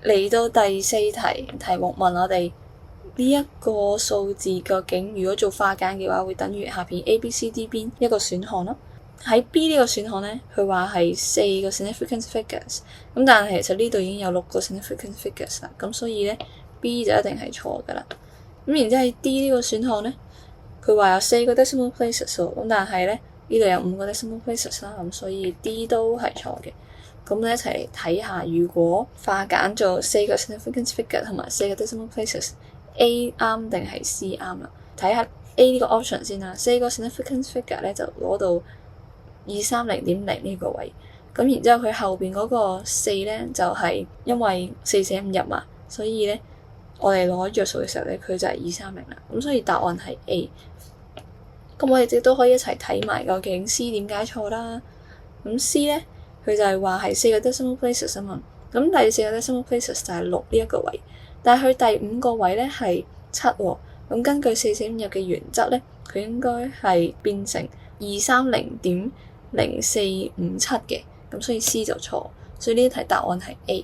嚟到第四題目問我哋呢一個數字究竟如果做化簡嘅話會等於下邊 A、B、C、D 邊一個選項咯。喺 B 呢個選項呢，佢話係4個 significant figures， 咁但係其實呢度已經有6個 significant figures 啦，咁所以呢 B 就一定係錯噶啦。咁然之後喺 D 呢個選項呢，佢話有4個 decimal places 喎，咁但係呢度有5個 decimal places 啦，咁所以 D 都係錯嘅。咁我哋一齊嚟睇下，如果化簡做4個 significant figure 同埋4個 decimal places，A 啱定係 C 啱啦？睇下 A 呢個 option 先啦。4個 significant figure 咧就攞到230.0呢個位，咁然之後佢後邊嗰個4咧就係因為4捨5入嘛，所以咧我哋攞着數嘅時候咧佢就係230啦，咁所以答案係 A。咁我哋亦都可以一齊睇埋究竟 C 點解錯啦。咁 C 咧佢就係話係4個 decimal places 啊嘛，咁第4個 decimal places 就係6呢一個位，但係佢第5個位咧係7喎，咁根據4捨5入嘅原則咧，佢應該係變成230.0457嘅，咁所以 C 就錯，所以呢一題答案係 A。